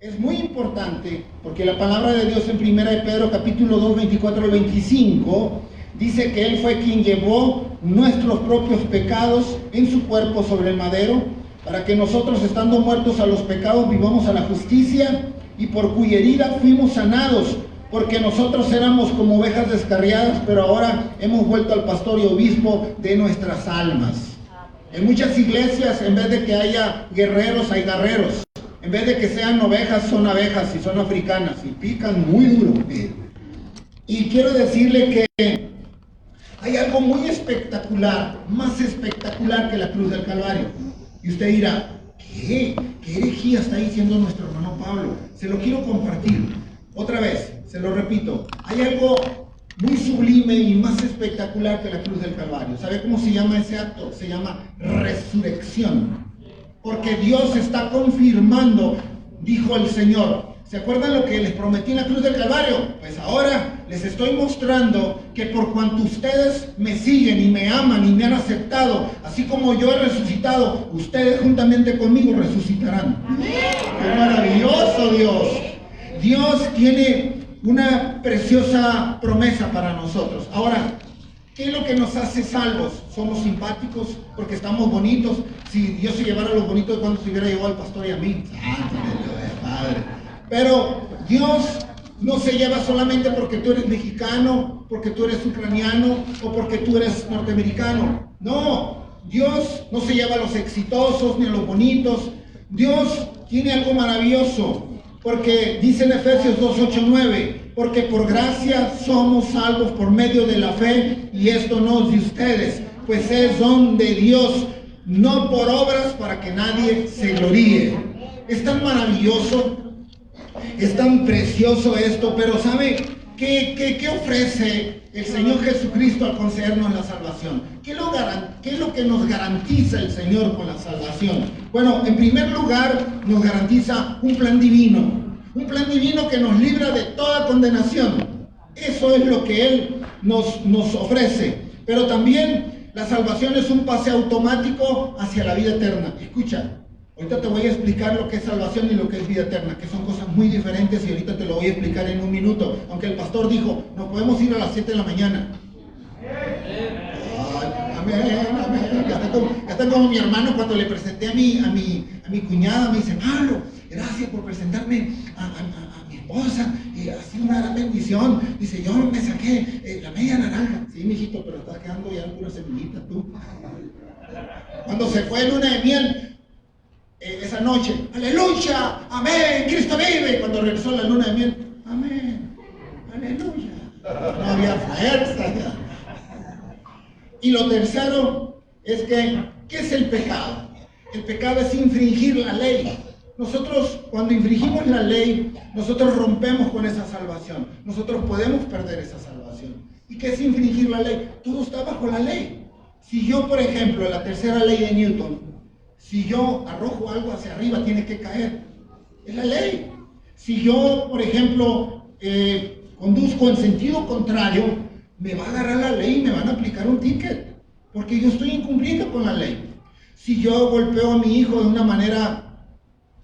es muy importante porque la palabra de Dios en 1 de Pedro capítulo 2, 24 al 25 dice que Él fue quien llevó nuestros propios pecados en su cuerpo sobre el madero, para que nosotros, estando muertos a los pecados, vivamos a la justicia, y por cuya herida fuimos sanados, porque nosotros éramos como ovejas descarriadas, pero ahora hemos vuelto al pastor y obispo de nuestras almas. En muchas iglesias, en vez de que haya guerreros, hay guerreros. En vez de que sean ovejas, son abejas y son africanas y pican muy duro. Y quiero decirle que hay algo muy espectacular, más espectacular que la cruz del Calvario. Y usted dirá, ¿qué herejía está diciendo nuestro hermano Pablo? Se lo quiero compartir. Otra vez, se lo repito, hay algo muy sublime y más espectacular que la cruz del Calvario. ¿Sabe cómo se llama ese acto? Se llama resurrección. Porque Dios está confirmando, dijo el Señor. ¿Se acuerdan lo que les prometí en la cruz del Calvario? Pues ahora les estoy mostrando que por cuanto ustedes me siguen y me aman y me han aceptado, así como yo he resucitado, ustedes juntamente conmigo resucitarán. ¡Qué maravilloso Dios! Dios tiene una preciosa promesa para nosotros. Ahora, ¿qué es lo que nos hace salvos? ¿Somos simpáticos porque estamos bonitos? Si Dios se llevara los bonitos de cuando se hubiera llevado al pastor y a mí. Padre. Pero Dios no se lleva solamente porque tú eres mexicano, porque tú eres ucraniano o porque tú eres norteamericano. No, Dios no se lleva a los exitosos ni a los bonitos. Dios tiene algo maravilloso, porque dice en Efesios 2, 8, 9, porque por gracia somos salvos por medio de la fe, y esto no es de ustedes, pues es don de Dios, no por obras para que nadie se gloríe. Es tan maravilloso, es tan precioso esto, pero ¿sabe qué ofrece el Señor Jesucristo al concedernos la salvación? ¿Qué es lo que nos garantiza el Señor con la salvación? Bueno, en primer lugar, nos garantiza un plan divino que nos libra de toda condenación. Eso es lo que Él nos ofrece. Pero también la salvación es un pase automático hacia la vida eterna. Escucha. Ahorita te voy a explicar lo que es salvación y lo que es vida eterna, que son cosas muy diferentes, y ahorita te lo voy a explicar en un minuto. Aunque el pastor dijo, nos podemos ir a las 7 de la mañana. Amén, amén. Ya está como mi hermano cuando le presenté a mi cuñada, me dice, Pablo, gracias por presentarme a mi esposa, y ha sido una gran bendición. Dice, yo me saqué la media naranja. Sí, mijito, pero está quedando ya alguna semillita tú. Cuando se fue luna de miel, esa noche, aleluya, amén, Cristo vive. Cuando regresó la luna de miel, amén, aleluya. No había fuerza ya. Y lo tercero es que, ¿qué es el pecado? El pecado es infringir la ley. Nosotros, cuando infringimos la ley, nosotros rompemos con esa salvación. Nosotros podemos perder esa salvación. ¿Y qué es infringir la ley? Todo está bajo la ley. Si yo, por ejemplo, la tercera ley de Newton, si yo arrojo algo hacia arriba, tiene que caer. Es la ley. Si yo, por ejemplo, conduzco en sentido contrario, me va a agarrar la ley y me van a aplicar un ticket, porque yo estoy incumpliendo con la ley. Si yo golpeo a mi hijo de una manera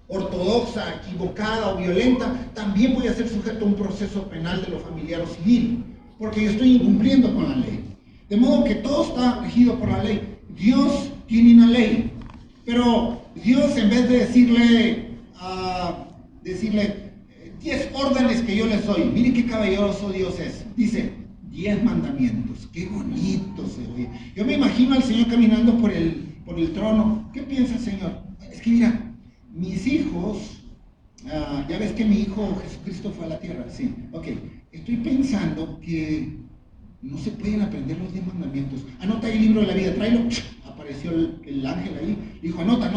ortodoxa, equivocada o violenta, también voy a ser sujeto a un proceso penal de lo familiar o civil, porque yo estoy incumpliendo con la ley. De modo que todo está regido por la ley. Dios tiene una ley. Pero Dios, en vez de decirle 10 órdenes que yo les doy, mire qué caballeroso Dios es, dice 10 mandamientos. Qué bonito se oye. Yo me imagino al Señor caminando por el trono. ¿Qué piensa, Señor? Es que mira, mis hijos, ya ves que mi hijo Jesucristo fue a la tierra, sí, ok, estoy pensando que no se pueden aprender los 10 mandamientos. Anota el libro de la vida, tráelo. Apareció el ángel ahí, dijo, anota,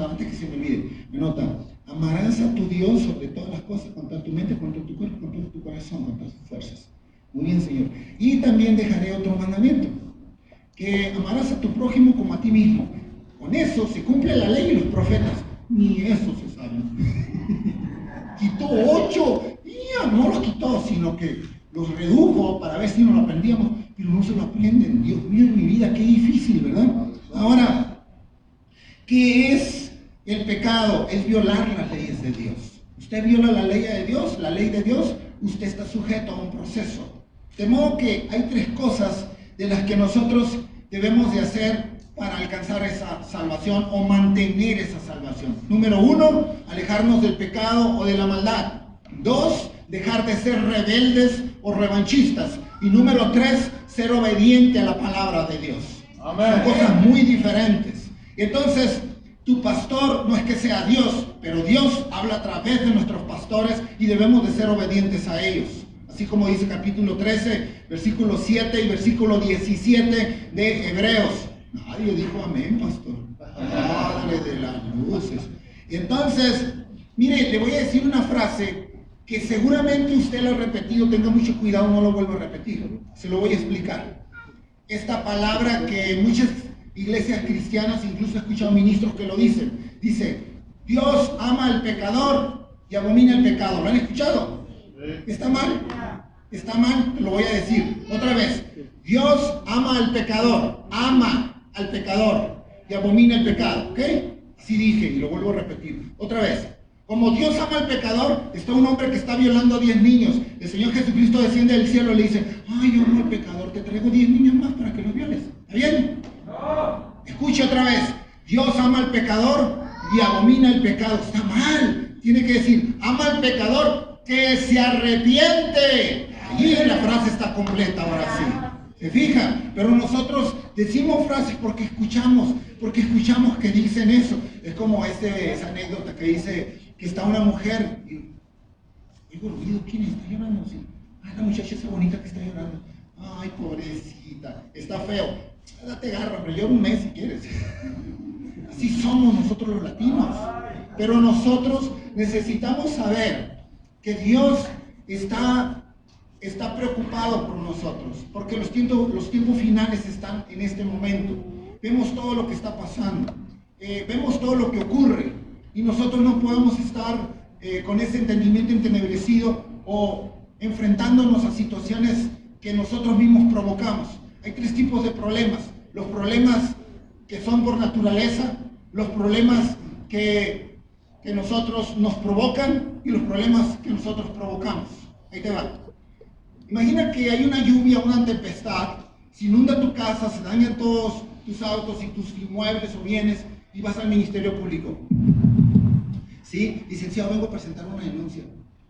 antes que se me olvide. Anota, amarás a tu Dios sobre todas las cosas, con toda tu mente, con todo tu cuerpo, con todo tu corazón, con todas tus fuerzas. Muy bien, Señor. Y también dejaré otro mandamiento, que amarás a tu prójimo como a ti mismo. Con eso se cumple la ley y los profetas. Ni eso se sabe. Quitó 8, y no los quitó, sino que los redujo para ver si no lo aprendíamos, pero no se lo aprenden. Dios mío, en mi vida, qué difícil, ¿verdad? Ahora, ¿qué es el pecado? Es violar las leyes de Dios. usted viola la ley de Dios, usted está sujeto a un proceso. De modo que hay 3 cosas de las que nosotros debemos de hacer para alcanzar esa salvación o mantener esa salvación. Número 1, alejarnos del pecado o de la maldad. 2, dejar de ser rebeldes o revanchistas. Y número 3, ser obediente a la palabra de Dios. Amén. Son cosas muy diferentes. Entonces, tu pastor no es que sea Dios, pero Dios habla a través de nuestros pastores y debemos de ser obedientes a ellos. Así como dice capítulo 13, versículo 7 y versículo 17 de Hebreos. Nadie dijo amén, pastor. Padre de las luces. Entonces, mire, le voy a decir una frase que seguramente usted lo ha repetido, tenga mucho cuidado, no lo vuelvo a repetir. Se lo voy a explicar. Esta palabra que muchas iglesias cristianas, incluso he escuchado ministros que lo dicen. Dice, Dios ama al pecador y abomina el pecado. ¿Lo han escuchado? ¿Está mal? Está mal, te lo voy a decir. Otra vez. Dios ama al pecador y abomina el pecado. ¿Ok? Así dije y lo vuelvo a repetir. Otra vez. Como Dios ama al pecador, está un hombre que está violando a 10 niños. El Señor Jesucristo desciende del cielo y le dice, ay, yo amo al pecador, te traigo 10 niños más para que los violes. ¿Está bien? No. Escuche otra vez. Dios ama al pecador y abomina el pecado. Está mal. Tiene que decir, ama al pecador que se arrepiente. Ahí la frase está completa ahora sí. ¿Se fija? Pero nosotros decimos frases porque escuchamos que dicen eso. Es como esa anécdota que dice que está una mujer y oigo ruido, ¿quién está llorando? Sí. Ay, la muchacha esa bonita que está llorando. Ay, pobrecita, está feo. Date garra, pero llora un mes si quieres. Así somos nosotros los latinos. Pero nosotros necesitamos saber que Dios está preocupado por nosotros, porque los tiempos finales están en este momento. Vemos todo lo que está pasando, vemos todo lo que ocurre, y nosotros no podemos estar con ese entendimiento entenebrecido o enfrentándonos a situaciones que nosotros mismos provocamos. Hay 3 tipos de problemas: los problemas que son por naturaleza, los problemas que nosotros nos provocan y los problemas que nosotros provocamos. Ahí te va. Imagina que hay una lluvia, una tempestad, se inunda tu casa, se dañan todos tus autos y tus inmuebles o bienes y vas al Ministerio Público. ¿Sí? Licenciado, vengo a presentar una denuncia.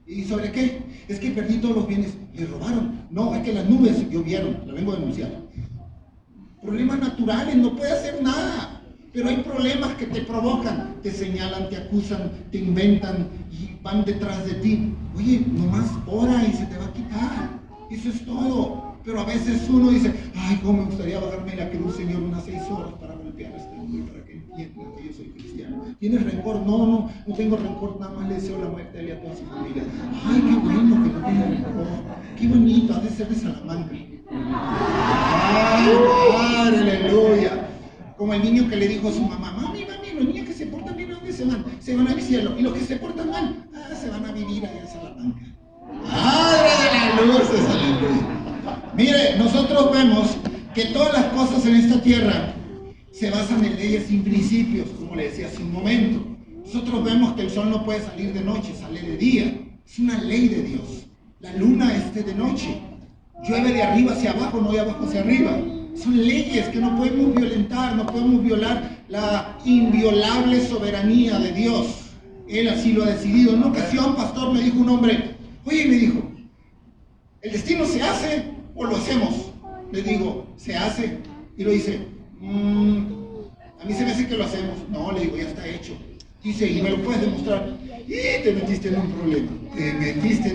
¿Y sobre qué? Es que perdí todos los bienes. ¿Me robaron? No, es que las nubes llovieron, la vengo a denunciar. Problemas naturales, no puede hacer nada. Pero hay problemas que te provocan, te señalan, te acusan, te inventan y van detrás de ti. Oye, nomás ora y se te va a quitar. Eso es todo. Pero a veces uno dice, ay, cómo me gustaría bajarme la cruz, Señor, unas 6 horas para golpear a este hombre, para que entienda que yo soy cristiano. ¿Tienes rencor? No tengo rencor, nada más le deseo la muerte a él y a toda su familia. Ay, qué bueno que no tenga rencor. Qué bonito, ha de ser de Salamanca. Ay, Padre, aleluya. Como el niño que le dijo a su mamá, mami, los niños que se portan bien, ¿a dónde se van? Se van al cielo. Y los que se portan mal, se van a vivir allá en Salamanca. ¡Padre de las luces! ¡Aleluya! Mire, nosotros vemos que todas las cosas en esta tierra se basan en leyes y principios, como le decía hace un momento. Nosotros vemos que el sol no puede salir de noche, sale de día. Es una ley de Dios. La luna es de noche. Llueve de arriba hacia abajo, no de abajo hacia arriba. Son leyes que no podemos violentar, no podemos violar la inviolable soberanía de Dios. Él así lo ha decidido. En una ocasión, pastor, me dijo un hombre, oye, me dijo, ¿el destino se hace o lo hacemos? Le digo, se hace. Y lo dice, a mí se me hace que lo hacemos. No, le digo, ya está hecho. Dice, ¿y me lo puedes demostrar? Y te metiste en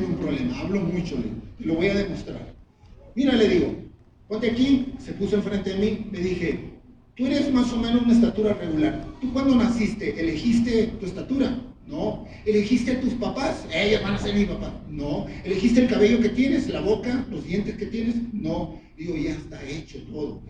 un problema. Hablo mucho, le digo, te lo voy a demostrar. Mira, le digo, ponte aquí, se puso enfrente de mí, le dije, tú eres más o menos una estatura regular. ¿Tú cuando naciste elegiste tu estatura? No. ¿Elegiste a tus papás? Ellos van a ser mi papá. No. ¿Elegiste el cabello que tienes, la boca, los dientes que tienes? No. Digo, ya está hecho todo.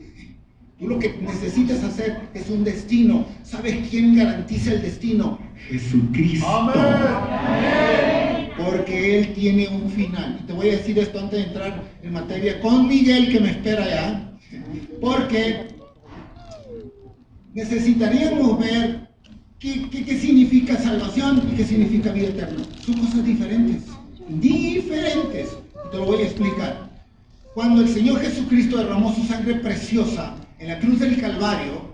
Tú lo que necesitas hacer es un destino. ¿Sabes quién garantiza el destino? Jesucristo. ¡Amén! Porque Él tiene un final. Y te voy a decir esto antes de entrar en materia con Miguel, que me espera ya. Porque necesitaríamos ver ¿Qué significa salvación y qué significa vida eterna? Son cosas diferentes. Diferentes. Te lo voy a explicar. Cuando el Señor Jesucristo derramó su sangre preciosa en la cruz del Calvario,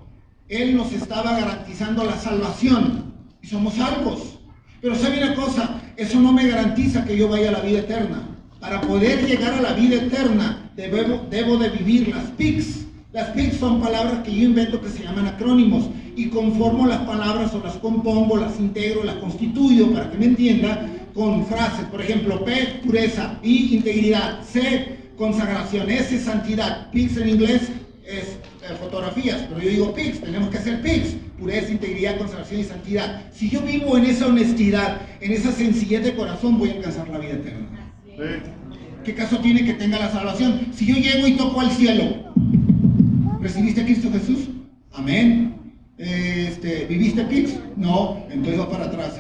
Él nos estaba garantizando la salvación y somos salvos. Pero sabe una cosa, eso no me garantiza que yo vaya a la vida eterna. Para poder llegar a la vida eterna, debo de vivir las PICs. Las PICs son palabras que yo invento que se llaman acrónimos y conformo las palabras o las compongo, las integro, las constituyo, para que me entienda, con frases. Por ejemplo, P, pureza, I, integridad, C, consagración, S, santidad. PICs en inglés es fotografías, pero yo digo PICs, tenemos que hacer PICs, pureza, integridad, consagración y santidad. Si yo vivo en esa honestidad, en esa sencillez de corazón, voy a alcanzar la vida eterna. ¿Qué caso tiene que tenga la salvación? Si yo llego y toco al cielo, ¿recibiste a Cristo Jesús? Amén. ¿Viviste PICs? No, entonces va para atrás.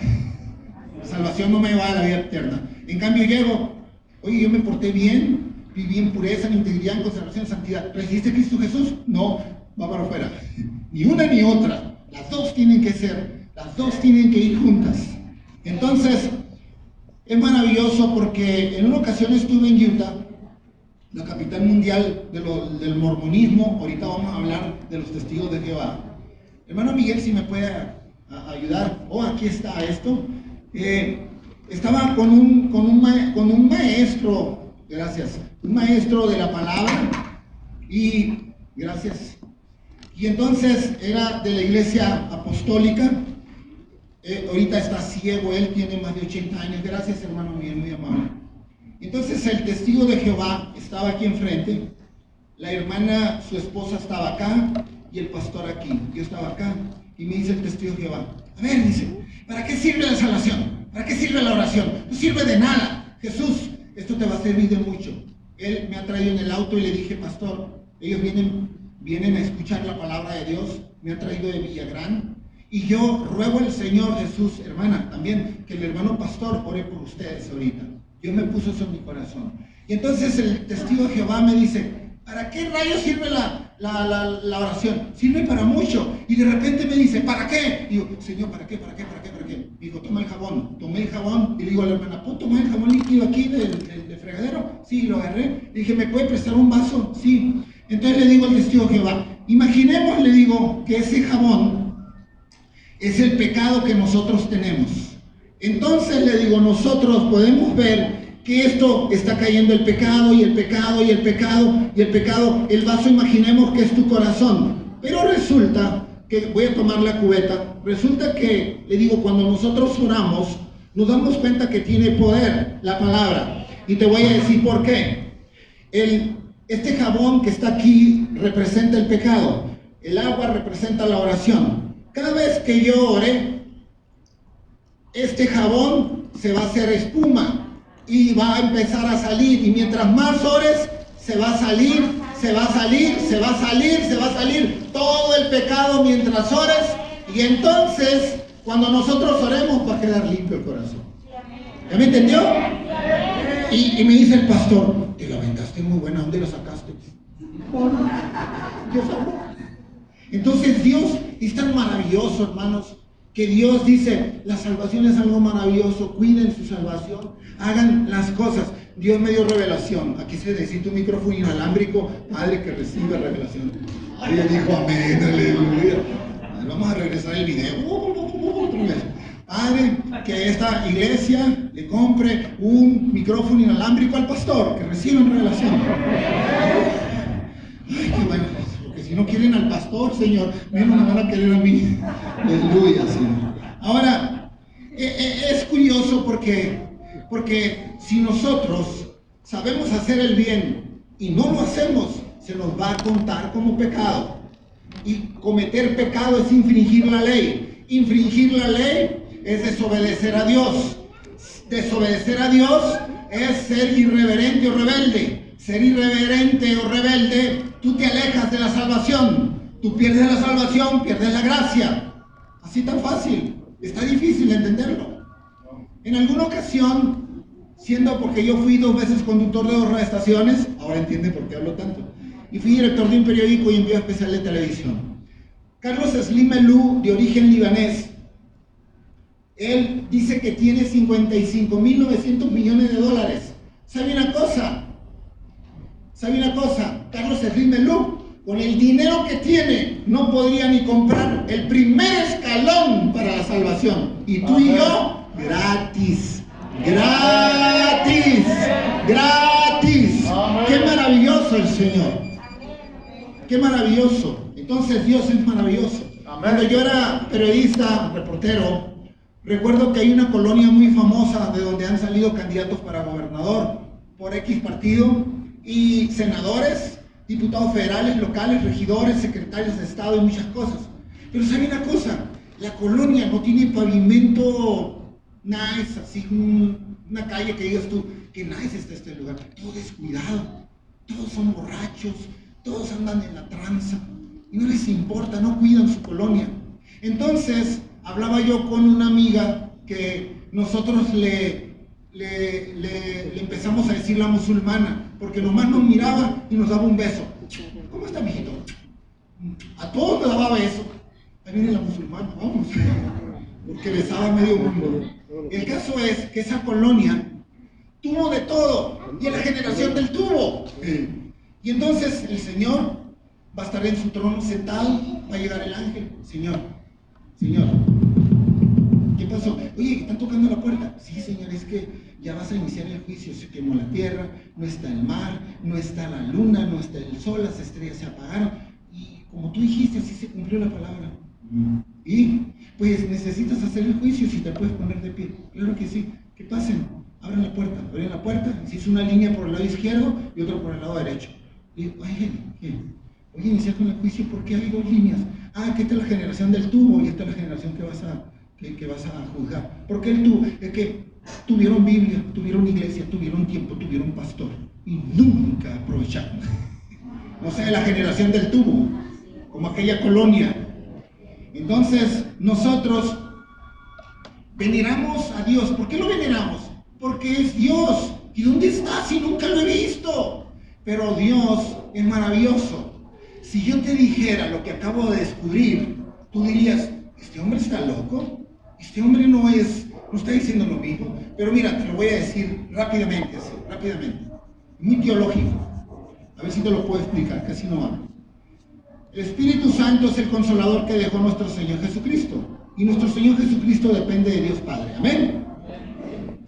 La salvación no me va a la vida eterna. En cambio llego, oye, yo me porté bien, viví en pureza, en integridad, en conservación, en santidad. ¿Recibiste a Cristo Jesús? No, va para afuera. Ni una ni otra. Las dos tienen que ser, las dos tienen que ir juntas. Entonces, es maravilloso porque en una ocasión estuve en Utah, la capital mundial del mormonismo. Ahorita vamos a hablar de los testigos de Jehová. Hermano Miguel, si me puede ayudar. Aquí está esto. Estaba con un maestro, gracias, un maestro de la palabra, y gracias. Y entonces era de la iglesia apostólica. Ahorita está ciego, él tiene más de 80 años. Gracias, hermano Miguel, muy amable. Entonces el testigo de Jehová estaba aquí enfrente, la hermana, su esposa estaba acá y el pastor aquí. Yo estaba acá y me dice el testigo de Jehová, a ver, dice, ¿para qué sirve la salvación? ¿Para qué sirve la oración? No sirve de nada. Jesús, esto te va a servir de mucho. Él me ha traído en el auto y le dije, pastor, ellos vienen a escuchar la palabra de Dios, me ha traído de Villagrán. Y yo ruego al Señor Jesús, hermana, también, que el hermano pastor ore por ustedes ahorita. Dios me puso eso en mi corazón. Y entonces el testigo de Jehová me dice, ¿para qué rayos sirve la oración? Sirve para mucho. Y de repente me dice, ¿para qué? Y digo, Señor, ¿para qué? ¿Para qué? ¿Para qué? ¿Para qué? Me dijo, toma el jabón. Tomé el jabón y le digo a la hermana, ¿puedo tomar el jabón líquido aquí del fregadero? Sí, lo agarré. Le dije, ¿me puede prestar un vaso? Sí. Entonces le digo al testigo de Jehová, imaginemos, le digo, que ese jabón es el pecado que nosotros tenemos. Entonces le digo, nosotros podemos ver que esto está cayendo el pecado y el pecado y el pecado y el pecado. El vaso, imaginemos que es tu corazón. Pero resulta que, voy a tomar la cubeta, resulta que, le digo, cuando nosotros oramos, nos damos cuenta que tiene poder la palabra. Y te voy a decir por qué. Este jabón que está aquí representa el pecado. El agua representa la oración. Cada vez que yo ore, este jabón se va a hacer espuma y va a empezar a salir. Y mientras más ores, se va a salir, se va a salir, se va a salir, se va a salir todo el pecado mientras ores. Y entonces, cuando nosotros oremos, va a quedar limpio el corazón. ¿Ya me entendió? Y me dice el pastor, te la aventaste muy buena, ¿dónde la sacaste? Dios habló. Entonces Dios es tan maravilloso, hermanos, que Dios dice, la salvación es algo maravilloso, cuiden su salvación, hagan las cosas. Dios me dio revelación. Aquí se necesita un micrófono inalámbrico, padre que recibe revelación. Alguien dijo amén, aleluya. Vamos a regresar el video. Otra vez. Padre, que a esta iglesia le compre un micrófono inalámbrico al pastor, que reciba revelación. Ay, qué bueno. Si no quieren al pastor, Señor, menos me van a querer a mí. Aleluya, Señor. Ahora, es curioso porque si nosotros sabemos hacer el bien y no lo hacemos, se nos va a contar como pecado. Y cometer pecado es infringir la ley. Infringir la ley es desobedecer a Dios. Desobedecer a Dios es ser irreverente o rebelde. Ser irreverente o rebelde, tú te alejas de la salvación. Tú pierdes la salvación, pierdes la gracia. Así tan fácil. Está difícil entenderlo. En alguna ocasión, siendo porque yo fui 2 veces conductor de 2 radioestaciones, ahora entiende por qué hablo tanto, y fui director de un periódico y envío especial de televisión. Carlos Slim Elú, de origen libanés, Él dice que tiene 55.900 millones de dólares. ¿Sabe una cosa? Carlos Slim Melú, con el dinero que tiene, no podría ni comprar el primer escalón para la salvación. Y tú y yo, gratis. ¡Qué maravilloso el Señor! ¡Qué maravilloso! Entonces Dios es maravilloso. Cuando yo era periodista, reportero, recuerdo que hay una colonia muy famosa de donde han salido candidatos para gobernador por X partido, y senadores, diputados federales, locales, regidores, secretarios de Estado y muchas cosas. Pero ¿sabe una cosa? La colonia no tiene pavimento nice, así una calle que digas tú, que nice está este lugar. Todo descuidado, todos son borrachos, todos andan en la tranza y no les importa, no cuidan su colonia. Entonces, hablaba yo con una amiga que nosotros le empezamos a decir la musulmana, porque nomás nos miraba y nos daba un beso. ¿Cómo está, mijito? A todos nos daba beso. Ahí viene la musulmana, vamos, porque besaba a medio mundo. El caso es que esa colonia tuvo de todo, y en la generación del tubo. Y entonces el Señor va a estar en su trono sentado, va a llegar el ángel. Señor, ¿qué pasó? Oye, ¿están tocando la puerta? Sí, Señor, es que ya vas a iniciar el juicio. Se quemó la tierra, no está el mar, no está la luna, no está el sol, las estrellas se apagaron. Y como tú dijiste, así se cumplió la palabra. Y pues necesitas hacer el juicio, si te puedes poner de pie. Claro que sí, que pasen, abran la puerta, se hizo una línea por el lado izquierdo y otra por el lado derecho. Y digo, oye, iniciar con el juicio, ¿por qué hay dos líneas? Que esta es la generación del tubo y esta es la generación que vas a juzgar. ¿Por qué el tubo? Es que tuvieron Biblia, tuvieron iglesia, tuvieron tiempo, tuvieron pastor y nunca aprovecharon. O sea, la generación del tubo, como aquella colonia. Entonces, nosotros veneramos a Dios. ¿Por qué lo veneramos? Porque es Dios. ¿Y dónde está si nunca lo he visto? Pero Dios es maravilloso. Si yo te dijera lo que acabo de descubrir, tú dirías, ¿este hombre está loco? Este hombre no está diciendo lo mismo. Pero mira, te lo voy a decir rápidamente. Muy teológico. A ver si te lo puedo explicar, casi no hablo. El Espíritu Santo es el consolador que dejó nuestro Señor Jesucristo. Y nuestro Señor Jesucristo depende de Dios Padre. Amén.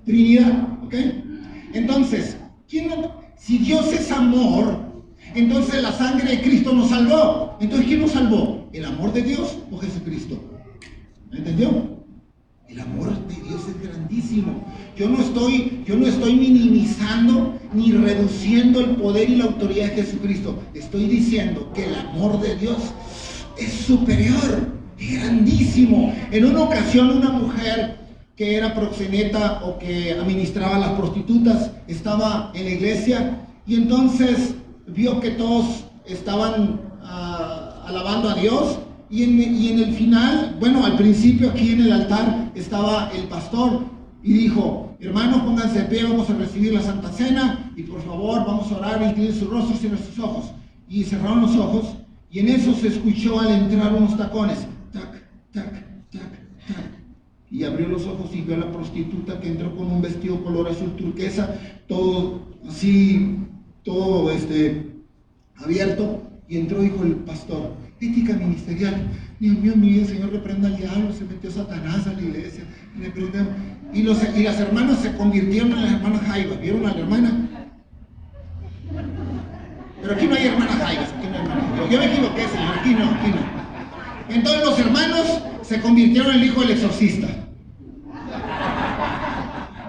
Trinidad, ¿ok? Entonces, si Dios es amor, entonces la sangre de Cristo nos salvó. Entonces, ¿quién nos salvó? ¿El amor de Dios o Jesucristo? ¿Me entendió? El amor de Dios es grandísimo. Yo no estoy minimizando ni reduciendo el poder y la autoridad de Jesucristo. Estoy diciendo que el amor de Dios es superior, es grandísimo. En una ocasión, una mujer que era proxeneta o que administraba a las prostitutas estaba en la iglesia y entonces vio que todos estaban alabando a Dios. Y en el final, bueno, al principio aquí en el altar estaba el pastor y dijo, hermanos, pónganse de pie, vamos a recibir la Santa Cena y por favor vamos a orar, inclinen sus rostros y cierren sus ojos. Y cerraron los ojos y en eso se escuchó al entrar unos tacones, tac, tac, tac, tac. Y abrió los ojos y vio a la prostituta que entró con un vestido color azul turquesa, todo así, todo abierto. Y entró, dijo el pastor, ética ministerial. Dios mío, mi vida, Señor, reprenda al diablo, se metió Satanás a la iglesia. Y las hermanas se convirtieron en las hermanas Jaivas. ¿Vieron a la hermana? Pero aquí no hay hermanas Jaivas, aquí no hay hermanas. Yo me equivoqué, Señor, aquí no. Entonces los hermanos se convirtieron en el hijo del exorcista.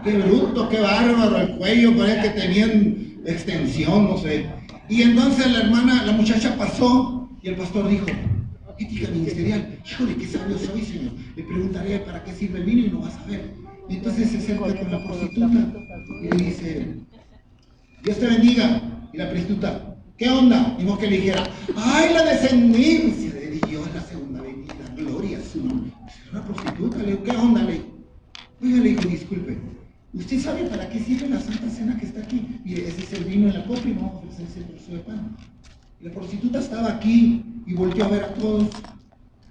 Qué bruto, qué bárbaro, el cuello parece que tenían extensión, no sé. Y entonces la muchacha pasó y el pastor dijo, ética ministerial, híjole, qué sabio soy, Señor. Le preguntaré para qué sirve el vino y no vas a ver. Y entonces se acerca con la prostituta y le dice, Dios te bendiga. Y la prostituta, ¿qué onda? Y vos que le dijera, ¡ay, la descendencia de Dios, la segunda venida! Gloria a su nombre. Es una prostituta, le digo, ¿qué onda? Le digo, oiga, le digo, disculpe, ¿usted sabe para qué sirve la Santa Cena que está aquí? Mire, ese es el vino en la copa y vamos a ofrecer ese trozo de pan. Y la prostituta estaba aquí y volteó a ver a todos,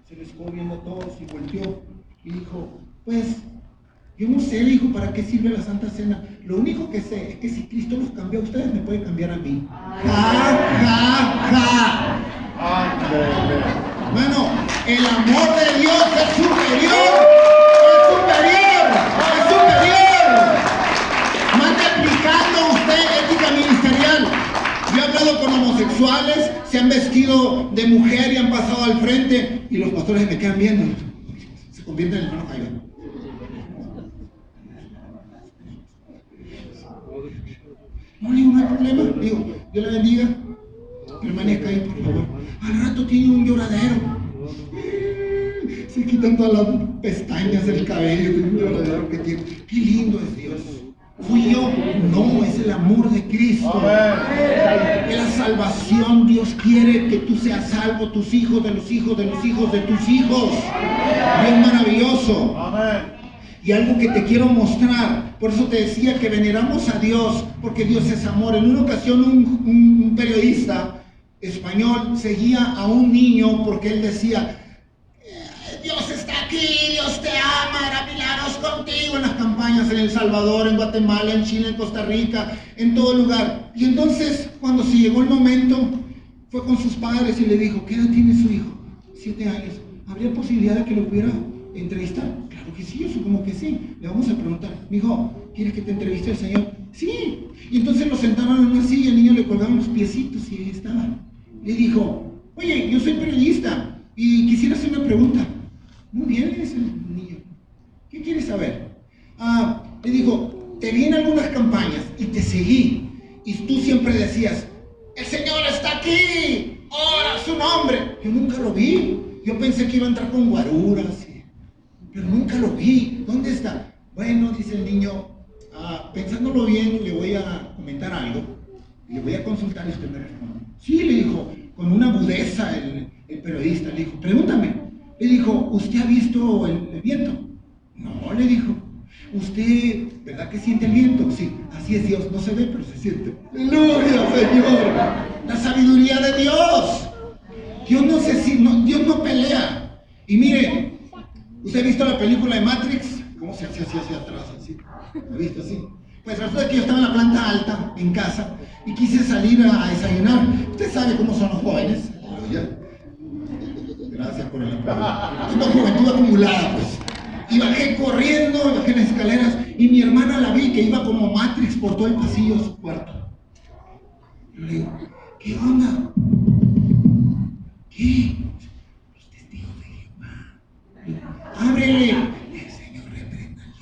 se les estuvo viendo a todos y volteó y dijo, pues, Yo no sé, le dijo, ¿para qué sirve la Santa Cena? Lo único que sé es que si Cristo los cambió a ustedes, me puede cambiar a mí. ¡Ja, ja, ja! Hermano, el amor de Dios es superior, es superior. Multiplicando usted ética ministerial. Yo he hablado con homosexuales, se han vestido de mujer y han pasado al frente, y los pastores me quedan viendo. Se convierten en hermanos Jaime. No, digo, no hay problema. Digo, Dios le bendiga. Permanezca ahí, por favor. Al rato tiene un lloradero. Se quitan todas las pestañas del cabello, tiene un lloradero que tiene. Qué lindo es Dios. ¿Fui yo? No, es el amor de Cristo. Es la salvación. Dios quiere que tú seas salvo, tus hijos de los hijos de los hijos de tus hijos. Dios maravilloso. Y algo que te quiero mostrar, por eso te decía que veneramos a Dios, porque Dios es amor. En una ocasión un periodista español seguía a un niño porque él decía, Dios está aquí, Dios te ama, hará milagros contigo, en las campañas en El Salvador, en Guatemala, en Chile, en Costa Rica, en todo lugar. Y entonces, cuando se llegó el momento, fue con sus padres y le dijo, ¿qué edad tiene su hijo? 7 años. ¿Habría posibilidad de que lo pudiera entrevistar? Claro que sí, yo supongo que sí. Le vamos a preguntar, mijo, ¿quieres que te entreviste el Señor? Sí. Y entonces lo sentaron en una silla, el niño le colgaban los piecitos y ahí estaba. Le dijo, oye, yo soy periodista y quisiera hacer una pregunta. Muy bien, le dice el niño. ¿Qué quieres saber? Le dijo, te vi en algunas campañas y te seguí. Y tú siempre decías, el Señor está aquí, ora su nombre. Yo nunca lo vi. Yo pensé que iba a entrar con guaruras, pero nunca lo vi. ¿Dónde está? Bueno, dice el niño, pensándolo bien, le voy a comentar algo. Le voy a consultar y usted me responde. Sí, le dijo, con una agudeza el periodista. Le dijo, pregúntame. Le dijo, ¿usted ha visto el viento? No, le dijo. ¿Usted, verdad que siente el viento? Sí, así es Dios, no se ve, pero se siente. ¡Aleluya, Señor! La sabiduría de Dios. Dios no pelea. Y mire, ¿usted ha visto la película de Matrix? ¿Cómo se hace así hacia atrás? Así. ¿Lo ha visto así? Pues resulta que yo estaba en la planta alta, en casa, y quise salir a desayunar. Usted sabe cómo son los jóvenes. ¿Aleluya? Gracias por el apoyo. Tengo juventud acumulada, pues. Y bajé corriendo, bajé las escaleras, y mi hermana la vi que iba como Matrix por todo el pasillo de su cuarto. Yo le digo, ¿qué onda? ¿Qué? Los testigos de Jehová. ¡Ábrele! El Señor reprenda al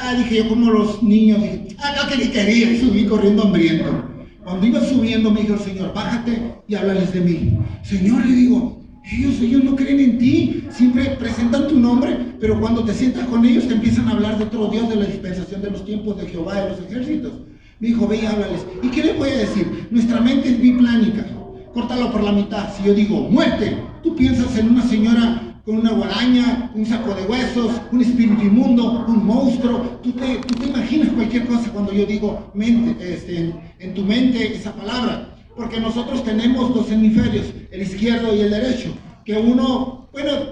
diablo. Dije yo como los niños, dije, acá que quería, y subí corriendo hambriento. Cuando iba subiendo me dijo el Señor, bájate y háblales de mí. Señor, le digo, ellos no creen en ti, siempre presentan tu nombre, pero cuando te sientas con ellos te empiezan a hablar de otro Dios, de la dispensación de los tiempos de Jehová, de los ejércitos. Me dijo, ve y háblales. ¿Y qué le voy a decir? Nuestra mente es biplánica, córtalo por la mitad. Si yo digo, muerte, tú piensas en una señora con una guadaña, un saco de huesos, un espíritu inmundo, un monstruo. Tú te imaginas cualquier cosa cuando yo digo mente, en tu mente esa palabra. Porque nosotros tenemos dos hemisferios, el izquierdo y el derecho, que uno,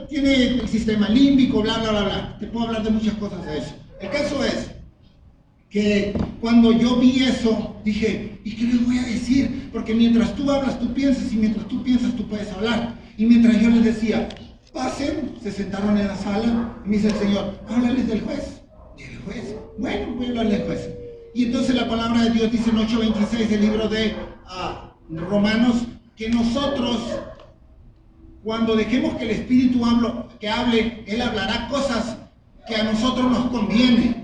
tiene el sistema límbico, bla, bla, bla, bla. Te puedo hablar de muchas cosas de eso. El caso es que cuando yo vi eso, dije, ¿y qué les voy a decir? Porque mientras tú hablas, tú piensas, y mientras tú piensas, tú puedes hablar. Y mientras yo les decía, pasen, se sentaron en la sala, y me dice el Señor, háblales del juez. ¿Del juez? Bueno, voy a hablarle del juez. Y entonces la palabra de Dios dice en 8:26 del libro de Romanos, que nosotros, cuando dejemos que el Espíritu hable, Él hablará cosas que a nosotros nos conviene.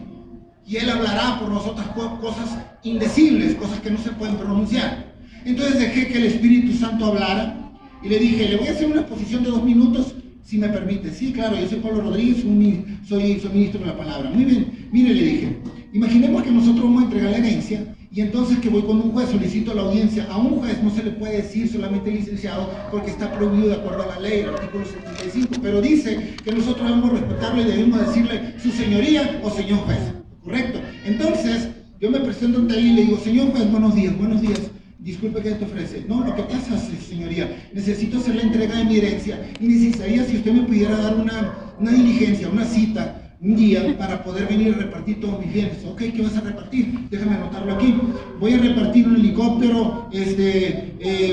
Y Él hablará por nosotras cosas indecibles, cosas que no se pueden pronunciar. Entonces dejé que el Espíritu Santo hablara y le dije, le voy a hacer una exposición de 2 minutos, si me permite. Sí, claro, yo soy Pablo Rodríguez, soy ministro de la palabra. Muy bien, mire, le dije, imaginemos que nosotros vamos a entregar la herencia y entonces que voy con un juez, solicito la audiencia. A un juez no se le puede decir solamente licenciado porque está prohibido de acuerdo a la ley, el artículo 75, pero dice que nosotros debemos respetarle y debemos decirle su señoría o señor juez. Correcto. Entonces, yo me presento ante él y le digo, señor juez, buenos días. disculpe, ¿qué te ofrece? No, lo que pasa, señoría, necesito hacer la entrega de mi herencia y necesitaría si usted me pudiera dar una diligencia, una cita, un día para poder venir a repartir todos mis bienes. Ok, ¿qué vas a repartir? Déjame anotarlo aquí. Voy a repartir un helicóptero,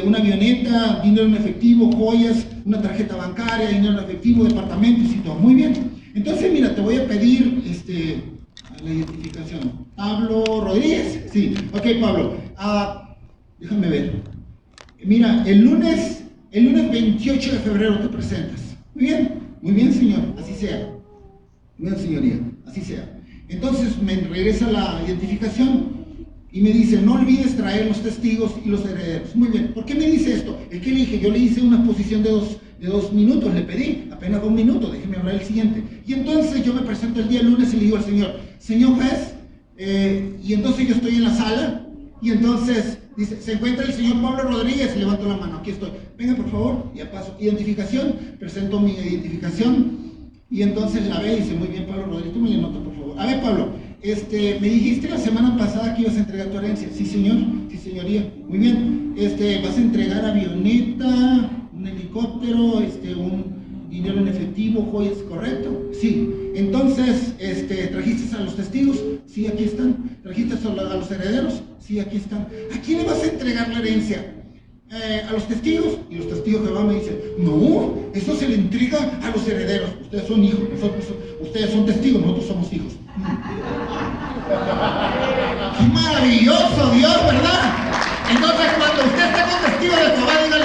una avioneta, dinero en efectivo, joyas, una tarjeta bancaria, dinero en efectivo, departamentos y todo. Muy bien. Entonces, mira, te voy a pedir la identificación. Pablo Rodríguez. Sí, ok, Pablo. Déjame ver. Mira, el lunes 28 de febrero te presentas. Muy bien, señor, así sea. Muy bien, señoría, así sea. Entonces me regresa la identificación y me dice, no olvides traer los testigos y los herederos. Muy bien, ¿por qué me dice esto? Es que le dije, yo le hice una exposición de dos minutos, le pedí apenas 2 minutos, déjeme hablar el siguiente. Y entonces yo me presento el día lunes y le digo al señor juez, y entonces yo estoy en la sala, y entonces dice, se encuentra el señor Pablo Rodríguez, levanto la mano, aquí estoy, venga por favor, ya paso, identificación, presento mi identificación, y entonces la ve y dice, muy bien Pablo Rodríguez, tú me le notas por favor. A ver Pablo, me dijiste la semana pasada que ibas a entregar tu herencia. Sí señor, sí señoría, muy bien, vas a entregar avioneta, un helicóptero, un dinero en efectivo, joyas, ¿correcto? Sí. Entonces, ¿trajiste a los testigos? Sí, aquí están. ¿Trajiste a los herederos? Sí, aquí están. ¿A quién le vas a entregar la herencia? A los testigos. Y los testigos de Jehová me dicen, no, eso se le entrega a los herederos. Ustedes son hijos, ustedes son testigos, nosotros somos hijos. ¡Qué maravilloso Dios, ¿verdad? Entonces cuando usted esté con testigos de Jehová, dígale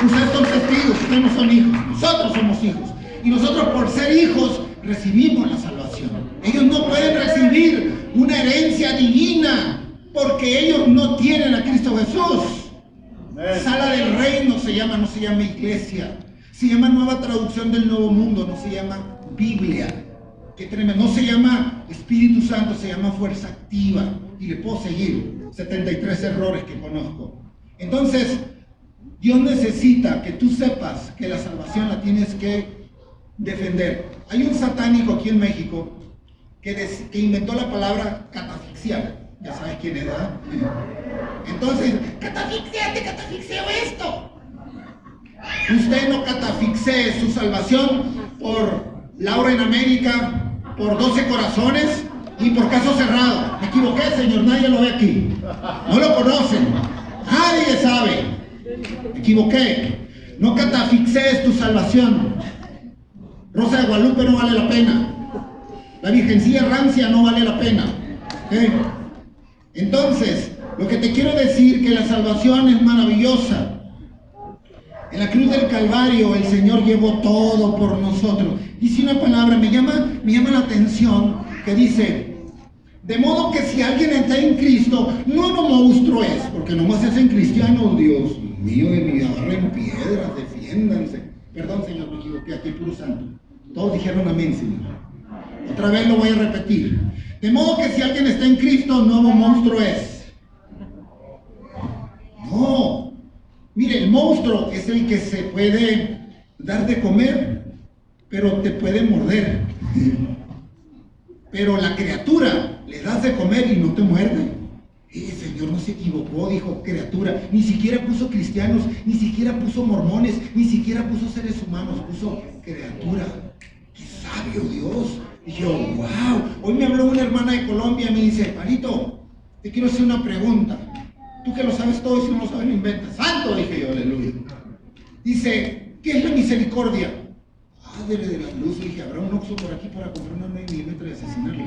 ustedes son testigos, ustedes no son hijos, nosotros somos hijos. Y nosotros por ser hijos recibimos la salvación. Ellos no pueden recibir una herencia divina porque ellos no tienen a Cristo Jesús. Sala del Reino se llama, no se llama iglesia. Se llama Nueva Traducción del Nuevo Mundo, no se llama Biblia. Qué tremendo. No se llama Espíritu Santo, se llama Fuerza Activa. Y le puedo seguir 73 errores que conozco. Entonces, Dios necesita que tú sepas que la salvación la tienes que defender. Hay un satánico aquí en México que inventó la palabra catafixiar. Ya sabes quién es, ¿verdad? Entonces, catafixiate, catafixeo esto. Usted no catafixee su salvación por Laura en América, por 12 corazones y por caso cerrado. Me equivoqué, señor, nadie lo ve aquí. No lo conocen, nadie sabe. Me equivoqué. No catafixees tu salvación. Rosa de Guadalupe no vale la pena. La Virgencilla rancia no vale la pena. Entonces, lo que te quiero decir que la salvación es maravillosa. En la cruz del Calvario el Señor llevó todo por nosotros. Dice una palabra, me llama la atención, que dice, de modo que si alguien está en Cristo, no monstruo es, porque nomás se hacen cristianos, Dios mío, de mi agarren piedras, defiéndanse. Perdón, Señor, me equivoqué, aquí puro santo. Todos dijeron amén, Señor. Otra vez lo voy a repetir. De modo que si alguien está en Cristo, nuevo monstruo es. No. Mire, el monstruo es el que se puede dar de comer, pero te puede morder. Pero la criatura le das de comer y no te muerde. El Señor no se equivocó, dijo criatura. Ni siquiera puso cristianos, ni siquiera puso mormones, ni siquiera puso seres humanos, puso criatura. ¡Qué sabio Dios! Y yo, wow. Hoy me habló una hermana de Colombia y me dice, Parito, te quiero hacer una pregunta. Tú que lo sabes todo y si no lo sabes lo inventas. ¡Santo! Dije yo, aleluya. Dice, ¿qué es la misericordia? Padre de la luz. Dije, ¿habrá un Oxxo por aquí para comprar una 9 milímetros y asesinarle?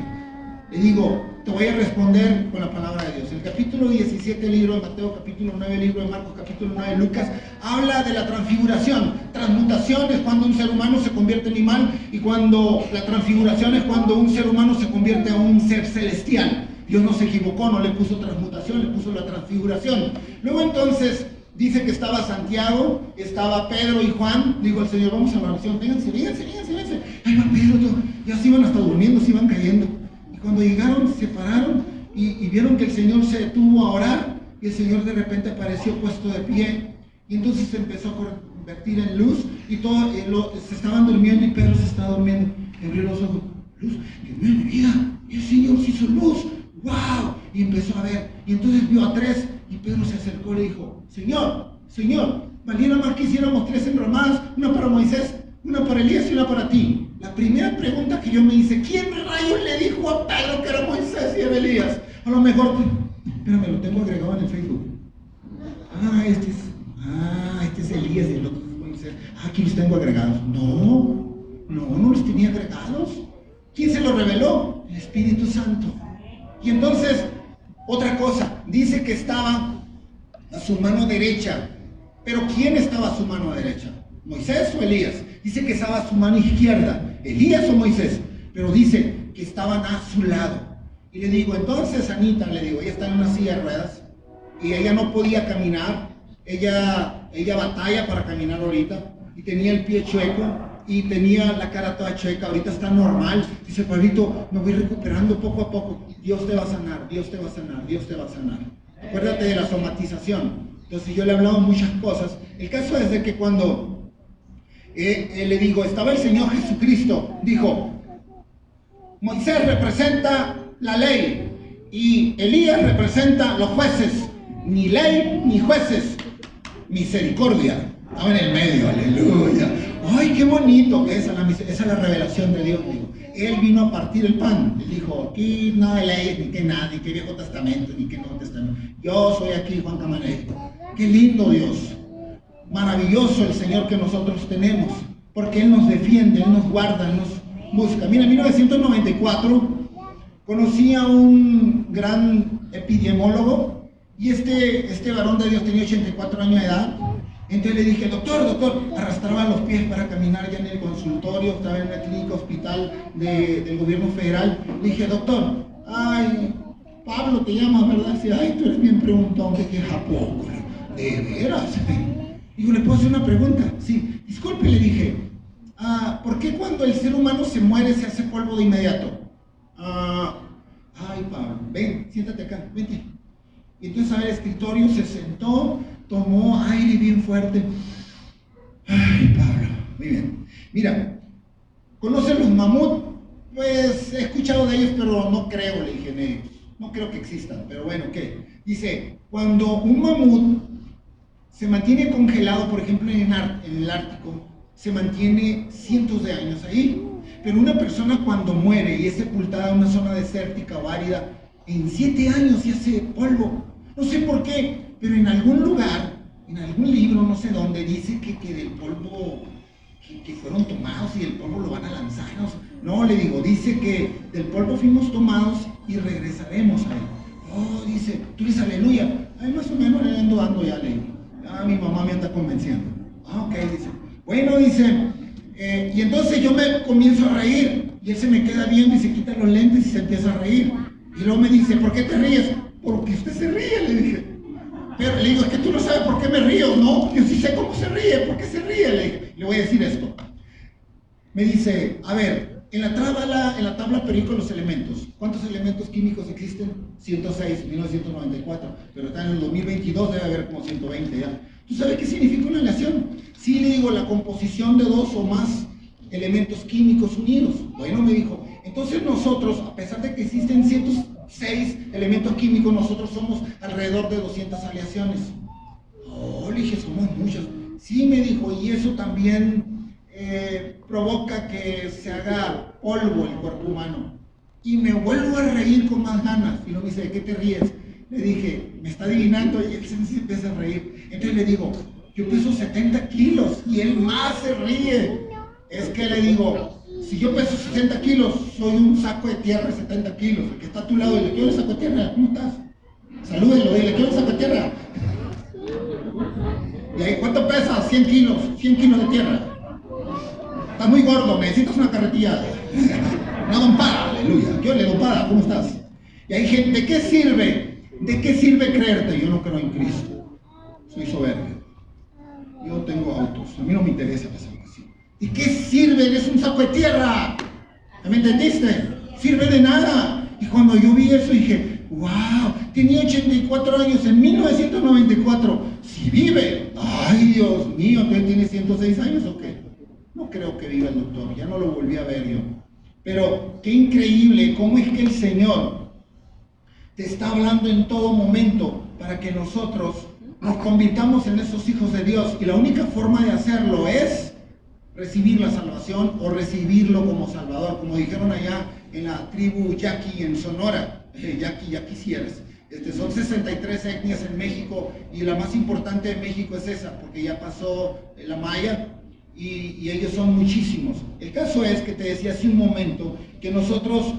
Le digo, te voy a responder con la palabra de Dios. El capítulo 17, libro de Mateo, capítulo 9, libro de Marcos, capítulo 9 de Lucas, habla de la transfiguración. Transmutación es cuando un ser humano se convierte en animal, y cuando la transfiguración es cuando un ser humano se convierte a un ser celestial. Dios no se equivocó, no le puso transmutación, le puso la transfiguración. Luego entonces dice que estaba Santiago, estaba Pedro y Juan. Digo al Señor, vamos a la oración, vénganse. Ahí va Pedro, ya se iban hasta durmiendo, se iban cayendo. Y cuando llegaron, se pararon y vieron que el Señor se detuvo a orar, y el Señor de repente apareció puesto de pie. Y entonces se empezó a convertir en luz, y todos se estaban durmiendo, y Pedro se estaba durmiendo. Y abrió los ojos, luz, Dios mío, mi vida, y el Señor se hizo luz. ¡Wow! Y empezó a ver, y entonces vio a 3, Y Pedro se acercó y le dijo, Señor, valiera más que hiciéramos 3 enramadas, una para Moisés, una para Elías y una para ti. La primera pregunta que yo me hice, ¿quién rayos le dijo a Pedro que era Moisés y era Elías? A lo mejor, espérame, lo tengo agregado en el Facebook. Este es Elías y el otro es Moisés. Aquí los tengo agregados. No los tenía agregados. ¿Quién se los reveló? El Espíritu Santo. Y entonces, otra cosa, dice que estaba a su mano derecha. Pero ¿quién estaba a su mano derecha? ¿Moisés o Elías? Dice que estaba a su mano izquierda. ¿Elías o Moisés? Pero dice que estaban a su lado. Y le digo, entonces Anita, ella está en una silla de ruedas y ella no podía caminar. Ella batalla para caminar ahorita y tenía el pie chueco y tenía la cara toda chueca. Ahorita está normal. Dice, Pablito, me voy recuperando poco a poco. Dios te va a sanar, Dios te va a sanar, Dios te va a sanar. Acuérdate de la somatización. Entonces yo le he hablado muchas cosas. El caso es de que cuando le digo, estaba el Señor Jesucristo, dijo, Moisés representa la ley y Elías representa los jueces. Ni ley ni jueces, misericordia. Estaba en el medio, aleluya. Ay, qué bonito que esa es la revelación de Dios. Digo, Él vino a partir el pan. Él dijo, aquí nada de leyes, ni que nada, ni que Viejo Testamento, ni que Nuevo Testamento. Yo soy aquí Juan Camaney. Qué lindo Dios. Maravilloso el Señor que nosotros tenemos. Porque Él nos defiende, Él nos guarda, Él nos busca. Mira, en 1994 conocí a un gran epidemiólogo. Y este varón de Dios tenía 84 años de edad. Entonces le dije, doctor, arrastraba los pies para caminar ya en el consultorio, estaba en una clínica hospital del gobierno federal. Le dije, doctor, ay, Pablo te llamas, ¿verdad? Dice, ay, tú eres bien preguntón, ¿de qué es a poco? ¿De veras? Digo, ¿le puedo hacer una pregunta? Sí, disculpe, le dije, ¿por qué cuando el ser humano se muere se hace polvo de inmediato? Ay, Pablo, ven, siéntate acá, vente. Y entonces al escritorio se sentó, tomó aire bien fuerte. Ay, Pablo, muy bien. Mira, ¿conocen los mamut? Pues he escuchado de ellos, pero no creo, le dije en ellos. No creo que existan, pero bueno, ¿qué? Dice, cuando un mamut se mantiene congelado, por ejemplo en el Ártico, se mantiene cientos de años ahí. Pero una persona cuando muere y es sepultada en una zona desértica o árida, en 7 años se hace polvo. No sé por qué, pero en algún lugar, en algún libro, no sé dónde, dice que del polvo, que fueron tomados y el polvo lo van a lanzar. No, le digo, dice que del polvo fuimos tomados y regresaremos a él. Dice, tú dices aleluya. Ay, más o menos le ando dando ya, le digo. Mi mamá me anda convenciendo. Ok, dice. Bueno, dice, y entonces yo me comienzo a reír y él se me queda viendo y se quita los lentes y se empieza a reír. Y luego me dice, ¿por qué te ríes? Porque usted se ríe, le dije. Pero le digo, es que tú no sabes por qué me río. No, yo sí sé cómo se ríe, ¿por qué se ríe? Le dije, le voy a decir esto. Me dice, a ver, en la tabla periódica de los elementos, ¿cuántos elementos químicos existen? 106, 1994, pero está en el 2022, debe haber como 120 ya. ¿Tú sabes qué significa una aleación? Sí, le digo, la composición de 2 o más elementos químicos unidos. Bueno, me dijo, entonces nosotros, a pesar de que existen 106 elementos químicos, nosotros somos alrededor de 200 aleaciones. Le dije, somos muchos. Sí, me dijo, y eso también provoca que se haga polvo el cuerpo humano. Y me vuelvo a reír con más ganas. Y luego me dice, ¿de qué te ríes? Le dije, me está adivinando, y él se empieza a reír. Entonces le digo, yo peso 70 kilos y él más se ríe. Es que le digo, si yo peso 60 kilos, soy un saco de tierra de 70 kilos. El que está a tu lado, dile, ¿qué onda, saco de tierra? ¿Cómo estás? Salúdelo, dile, ¿qué onda, saco de tierra? Y ahí, ¿cuánto pesas? 100 kilos, 100 kilos de tierra. Estás muy gordo, necesitas una carretilla. Una dompada, aleluya. Yo le dompada, ¿cómo estás? Y hay gente, ¿de qué sirve? ¿De qué sirve creerte? Yo no creo en Cristo. Soy soberbio. Yo tengo autos. A mí no me interesa la salvación. ¿De qué sirve? Eres un saco de tierra. ¿Me entendiste? Sirve de nada. Y cuando yo vi eso dije, wow, tenía 84 años en 1994. Si vive, ay Dios mío, ¿entonces tiene 106 años o qué? No creo que viva el doctor, ya no lo volví a ver yo. Pero qué increíble, cómo es que el Señor te está hablando en todo momento para que nosotros nos convirtamos en esos hijos de Dios. Y la única forma de hacerlo es recibir la salvación o recibirlo como Salvador, como dijeron allá en la tribu Yaqui en Sonora. Yaqui, ya quisieras. Son 63 etnias en México y la más importante de México es esa, porque ya pasó la maya y ellos son muchísimos. El caso es que te decía hace un momento que nosotros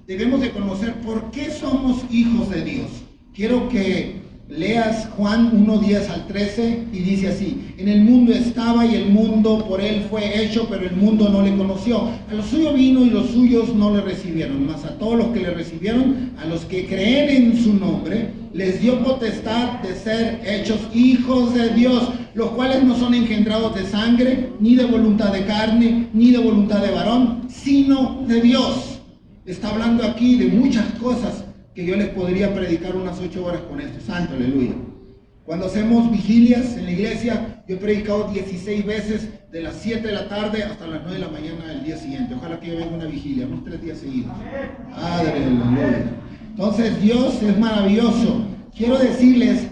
debemos de conocer por qué somos hijos de Dios. Quiero que leas Juan 1:10 al 13 y dice así: en el mundo estaba y el mundo por él fue hecho, pero el mundo no le conoció. A los suyos vino y los suyos no le recibieron, mas a todos los que le recibieron, a los que creen en su nombre, les dio potestad de ser hechos hijos de Dios, los cuales no son engendrados de sangre, ni de voluntad de carne, ni de voluntad de varón, sino de Dios. Está hablando aquí de muchas cosas que yo les podría predicar unas 8 horas con esto. Santo, aleluya. Cuando hacemos vigilias en la iglesia, yo he predicado 16 veces de las 7 de la tarde hasta las 9 de la mañana del día siguiente. Ojalá que yo venga a una vigilia, unos 3 días seguidos. Aleluya. Entonces Dios es maravilloso. Quiero decirles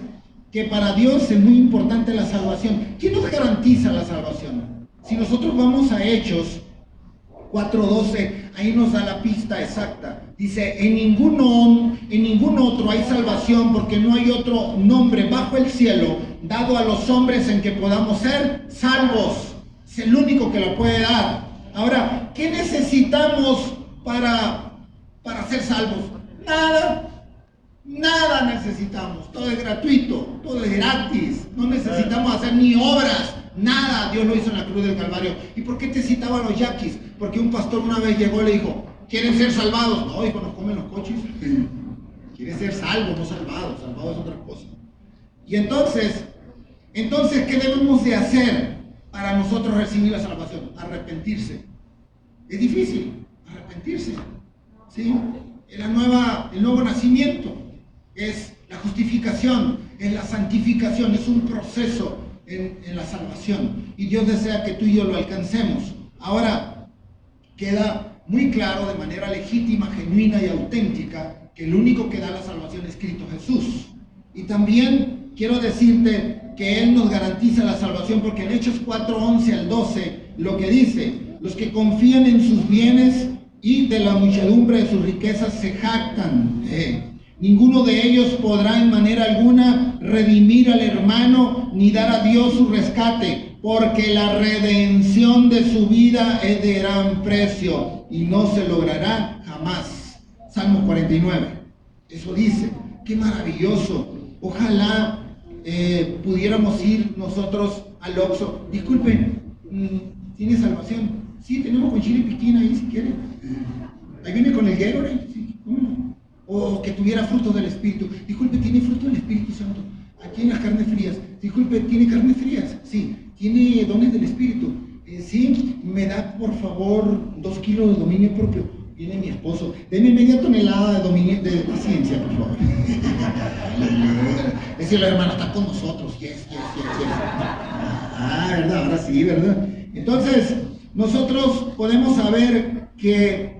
que para Dios es muy importante la salvación. ¿Quién nos garantiza la salvación? Si nosotros vamos a Hechos 4:12, ahí nos da la pista exacta. Dice, en ningún otro hay salvación, porque no hay otro nombre bajo el cielo dado a los hombres en que podamos ser salvos. Es el único que lo puede dar. Ahora, ¿qué necesitamos para ser salvos? Nada necesitamos. Todo es gratuito, todo es gratis. No necesitamos hacer ni obras. Nada, Dios lo hizo en la cruz del Calvario. ¿Y por qué te citaban los yaquis? Porque un pastor una vez llegó y le dijo, ¿quieren ser salvados? No, hijo, nos comen los coches. Quieren ser salvos, no salvados. Salvados es otra cosa. Y entonces, ¿qué debemos de hacer para nosotros recibir la salvación? Arrepentirse. Es difícil, arrepentirse. ¿Sí? El nuevo nacimiento es la justificación, es la santificación, es un proceso en la salvación, y Dios desea que tú y yo lo alcancemos. Ahora queda muy claro de manera legítima, genuina y auténtica que el único que da la salvación es Cristo Jesús. Y también quiero decirte que Él nos garantiza la salvación, porque en Hechos 4:11 al 12 lo que dice: los que confían en sus bienes y de la muchedumbre de sus riquezas se jactan. Ninguno de ellos podrá en manera alguna redimir al hermano ni dar a Dios su rescate, porque la redención de su vida es de gran precio y no se logrará jamás. Salmo 49. Eso dice. Qué maravilloso. Ojalá pudiéramos ir nosotros al Oxxo. Disculpen, ¿tiene salvación? Sí, tenemos con chile piquín ahí si quieren. Ahí viene con el Gatorade. Sí, ¿cómo no? O que tuviera frutos del Espíritu. Disculpe, ¿tiene fruto del Espíritu Santo? Aquí en las carnes frías. Disculpe, ¿tiene carnes frías? Sí. ¿Tiene dones del Espíritu? Sí. ¿Me da, por favor, 2 kilos de dominio propio? Viene mi esposo. Deme media tonelada de paciencia, por favor. Es decir, la hermana está con nosotros. Yes. Ah, ¿verdad? Ahora sí, ¿verdad? Entonces, nosotros podemos saber que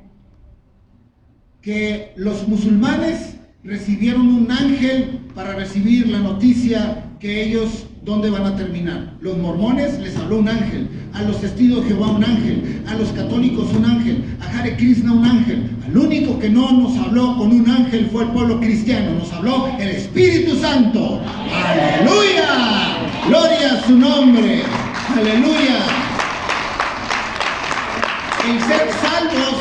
los musulmanes recibieron un ángel para recibir la noticia que ellos dónde van a terminar. Los mormones les habló un ángel, a los testigos de Jehová un ángel, a los católicos un ángel, a Hare Krishna un ángel. Al único que no nos habló con un ángel fue el pueblo cristiano, nos habló el Espíritu Santo. ¡Aleluya! ¡Gloria a su nombre! ¡Aleluya! El ser salvos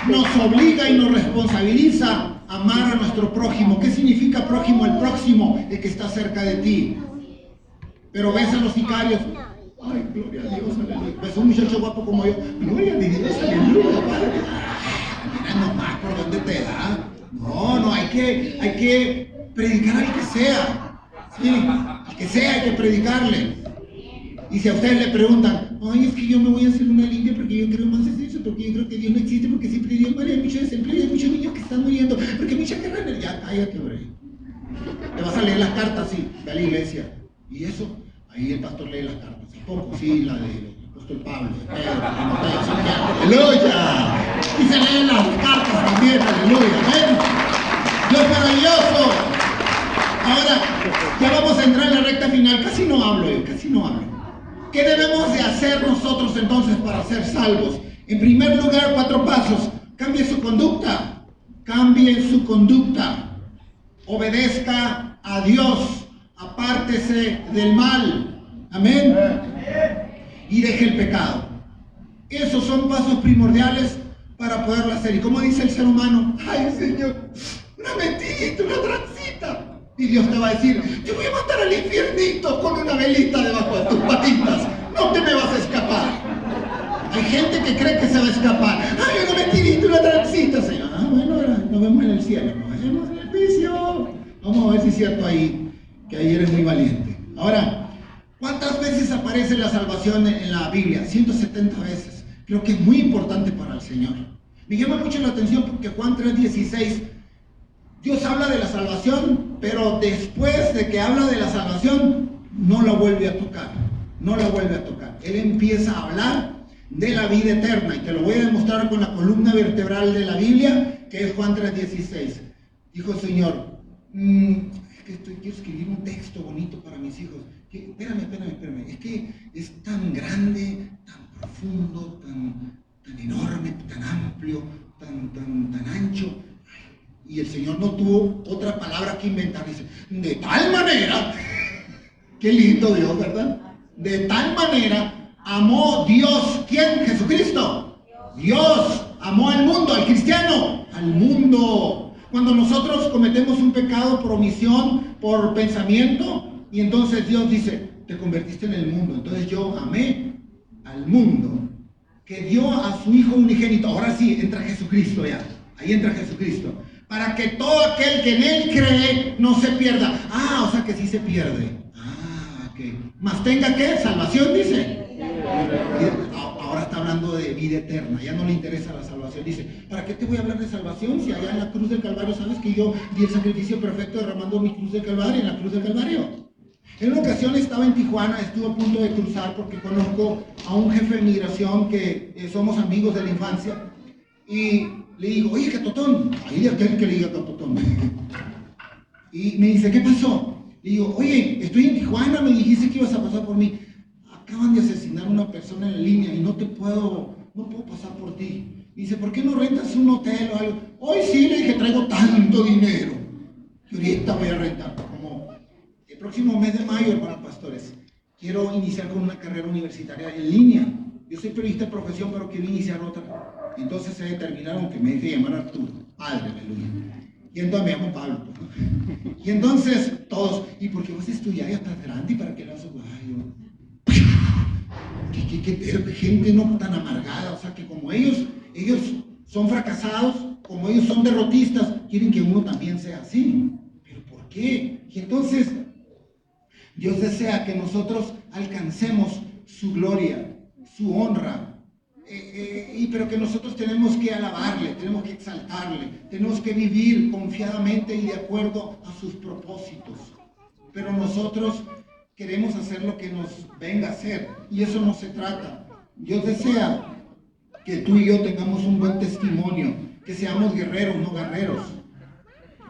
nos obliga y nos responsabiliza a amar a nuestro prójimo. ¿Qué significa prójimo? El próximo, el que está cerca de ti. Pero ves a los sicarios. Ay, gloria a Dios, aleluya. Ves a un muchacho guapo como yo. Gloria a Dios, aleluya. Mira nomás por dónde te da. No, hay que predicar al que sea. Sí, al que sea hay que predicarle. Y si a ustedes le preguntan, ay, es que yo me voy a hacer una limpia porque yo creo más en eso, porque yo creo que Dios no existe, porque siempre Dios muere, hay mucho desempleo, hay muchos niños que están muriendo, porque hay mucha guerra en el... Ya, cállate, hombre. Te vas a leer las cartas, sí, de la iglesia. Y eso, ahí el pastor lee las cartas. Poco, sí, la del apóstol Pablo, de Pedro, de Mateo, Santiago. ¡Aleluya! Y se leen las cartas también, aleluya. ¿Ven? Dios maravilloso. Ahora, ya vamos a entrar en la recta final. Casi no hablo. ¿Qué debemos de hacer nosotros entonces para ser salvos? En primer lugar, 4 pasos. Cambie su conducta. Obedezca a Dios. Apártese del mal. Amén. Y deje el pecado. Esos son pasos primordiales para poderlo hacer. ¿Y cómo dice el ser humano? Ay, Señor, una mentirita, una transita. Y Dios te va a decir, te voy a mandar al infiernito con una velita debajo de tus patitas. No te me vas a escapar. Hay gente que cree que se va a escapar. Ay, una mentirita, una transita, Señor. Ah, bueno, ahora nos vemos en el cielo. Nos vemos en el juicio. Vamos a ver si es cierto ahí, que ahí eres muy valiente. Ahora, ¿cuántas veces aparece la salvación en la Biblia? 170 veces. Creo que es muy importante para el Señor. Me llama mucho la atención porque Juan 3:16, Dios habla de la salvación, pero después de que habla de la salvación, no la vuelve a tocar. Él empieza a hablar de la vida eterna, y te lo voy a demostrar con la columna vertebral de la Biblia, que es Juan 3:16. Dijo el Señor, es que quiero escribir un texto bonito para mis hijos. Espérame. Es que es tan grande, tan profundo, tan enorme, tan amplio, tan ancho. Y el Señor no tuvo otra palabra que inventar. Dice, de tal manera, qué lindo Dios, ¿verdad? De tal manera amó Dios, ¿quién? Jesucristo. Dios amó al mundo, al cristiano, al mundo. Cuando nosotros cometemos un pecado por omisión, por pensamiento, y entonces Dios dice, te convertiste en el mundo. Entonces yo amé al mundo, que dio a su Hijo unigénito. Ahora sí, entra Jesucristo ya. Ahí entra Jesucristo. Para que todo aquel que en Él cree no se pierda. Ah, o sea que sí se pierde. Ah, ok. Más tenga que salvación, dice. Ahora está hablando de vida eterna. Ya no le interesa la salvación. Dice, ¿para qué te voy a hablar de salvación si allá en la cruz del Calvario sabes que yo di el sacrificio perfecto derramando mi cruz del Calvario, en la cruz del Calvario? En una ocasión estaba en Tijuana, estuve a punto de cruzar porque conozco a un jefe de migración que somos amigos de la infancia. Y le digo, oye, Catotón, ahí de aquel que le diga Catotón. Y me dice, ¿qué pasó? Le digo, oye, estoy en Tijuana, me dijiste que ibas a pasar por mí. Acaban de asesinar a una persona en la línea y no puedo pasar por ti. Y dice, ¿por qué no rentas un hotel o algo? Hoy sí, le dije, traigo tanto dinero que ahorita voy a rentar. Como el próximo mes de mayo, hermanos pastores, quiero iniciar con una carrera universitaria en línea. Yo soy periodista de profesión, pero quiero iniciar otra. Entonces se determinaron que me deje llamar Arturo, padre, aleluya. Y entonces me llamo Pablo. ¿No? Y entonces todos, ¿y por qué vas a estudiar? Ya estás grande, ¿y para qué lo haces? ¿Qué gente no tan amargada? O sea, que como ellos son fracasados, como ellos son derrotistas, quieren que uno también sea así. ¿Pero por qué? Y entonces Dios desea que nosotros alcancemos su gloria, su honra, pero que nosotros tenemos que alabarle, tenemos que exaltarle, tenemos que vivir confiadamente y de acuerdo a sus propósitos. Pero nosotros queremos hacer lo que nos venga a hacer, y eso no se trata. Dios desea que tú y yo tengamos un buen testimonio, que seamos guerreros, no guerreros.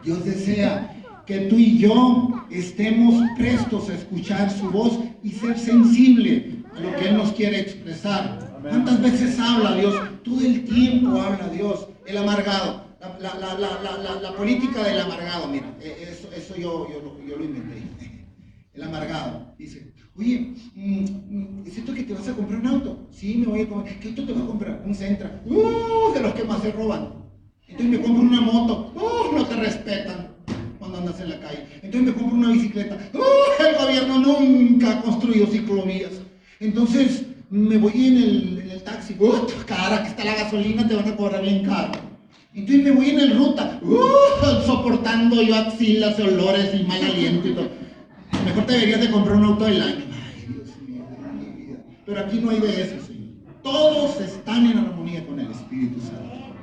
Dios desea que tú y yo estemos prestos a escuchar su voz y ser sensible a lo que Él nos quiere expresar. ¿Cuántas veces habla Dios? Todo el tiempo habla Dios. El amargado, la política del amargado, mira, eso yo lo inventé. El amargado dice, oye, ¿es cierto que te vas a comprar un auto? Sí, me voy a comprar. ¿Qué auto te vas a comprar? Un Sentra. De los que más se roban. Entonces me compro una moto. No te respetan cuando andas en la calle. Entonces me compro una bicicleta. El gobierno nunca ha construido ciclovías. Entonces me voy en el taxi. Cara, que está la gasolina, te van a cobrar bien caro. Entonces me voy en el ruta. Soportando yo axilas, olores y mal aliento y todo. Mejor te deberías de comprar un auto del año. Ay, Dios mío, mi vida. Pero aquí no hay de eso, Señor. Todos están en armonía con el Espíritu Santo.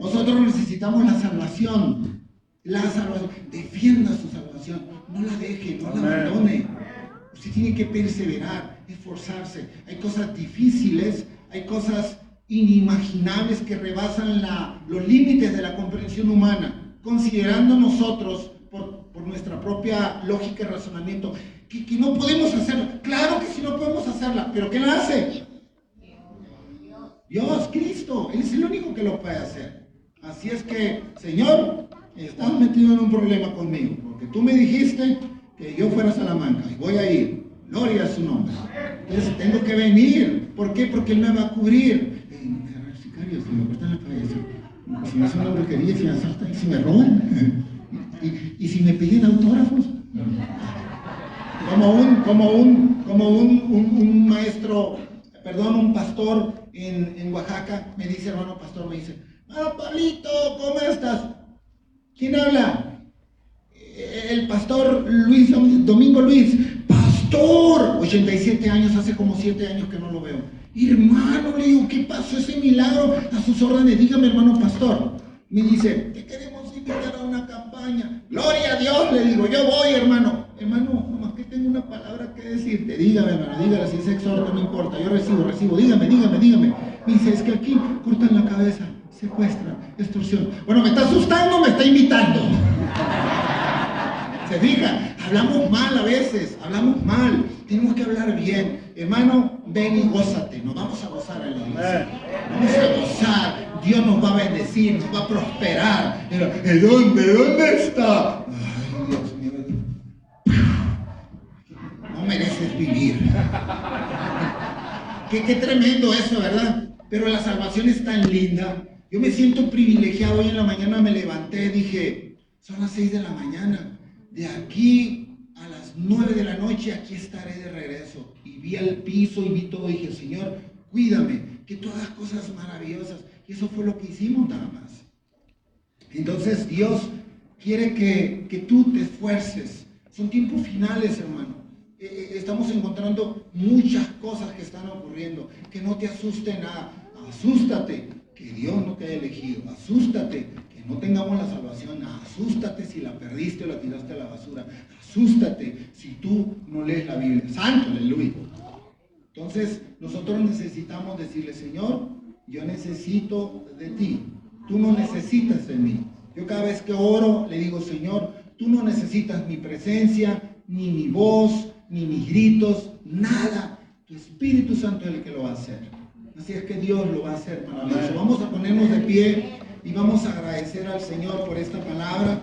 Nosotros necesitamos la salvación. La salvación. Defienda su salvación. No la deje, no la abandone. Usted tiene que perseverar, esforzarse. Hay cosas difíciles, hay cosas inimaginables que rebasan los límites de la comprensión humana. considerando nosotros, por nuestra propia lógica y razonamiento, que no podemos hacerla. Claro que sí no podemos hacerla, pero ¿quién la hace? Dios, Cristo. Él es el único que lo puede hacer. Así es que, Señor, estás metido en un problema conmigo, porque tú me dijiste que yo fuera a Salamanca y voy a ir. Gloria a su nombre. Entonces tengo que venir. ¿Por qué? Porque Él me va a cubrir. Sicario, si me cortan la cabeza, si me hacen una brujería, si me asaltan, si me roban, y si me piden autógrafos. Como un maestro, perdón, un pastor en Oaxaca me dice, hermano pastor, me dice, Pablito, ¿cómo estás? ¿Quién habla? El pastor Luis, Domingo Luis. Pastor, 87 años, hace como 7 años que no lo veo. Hermano, le digo, ¿qué pasó ese milagro? A sus órdenes, dígame, hermano pastor. Me dice, te queremos invitar a una campaña. Gloria a Dios, le digo, yo voy, hermano. Hermano, nomás que tengo una palabra que decirte. Dígame, hermano, dígale, si es exhorto, no importa. Yo recibo. Dígame. Me dice, es que aquí cortan la cabeza, secuestran, extorsión. Bueno, me está asustando, me está invitando. ¿Se fija? Hablamos mal a veces, hablamos mal. Tenemos que hablar bien. Hermano, ven y gózate. Nos vamos a gozar en la iglesia. Vamos a gozar. Dios nos va a bendecir, nos va a prosperar. ¿De dónde está? Ay, Dios mío. No mereces vivir. Qué tremendo eso, ¿verdad? Pero la salvación es tan linda. Yo me siento privilegiado. Hoy en la mañana me levanté, dije, son las 6 de la mañana. De aquí a las 9 de la noche, aquí estaré de regreso. Y vi al piso y vi todo y dije, Señor, cuídame, que todas las cosas maravillosas. Y eso fue lo que hicimos nada más. Entonces Dios quiere que tú te esfuerces. Son tiempos finales, hermano. Estamos encontrando muchas cosas que están ocurriendo. Que no te asuste nada. Asústate que Dios no te haya elegido. Asústate que no tengamos la salvación. Asústate si la perdiste o la tiraste a la basura. Asústate si tú no lees la Biblia. Santo, aleluya. Entonces nosotros necesitamos decirle, Señor, yo necesito de ti. Tú no necesitas de mí. Yo cada vez que oro le digo, Señor, tú no necesitas mi presencia, ni mi voz, ni mis gritos, nada. Tu Espíritu Santo es el que lo va a hacer. Así es que Dios lo va a hacer maravilloso. Vamos a ponernos de pie y vamos a agradecer al Señor por esta palabra.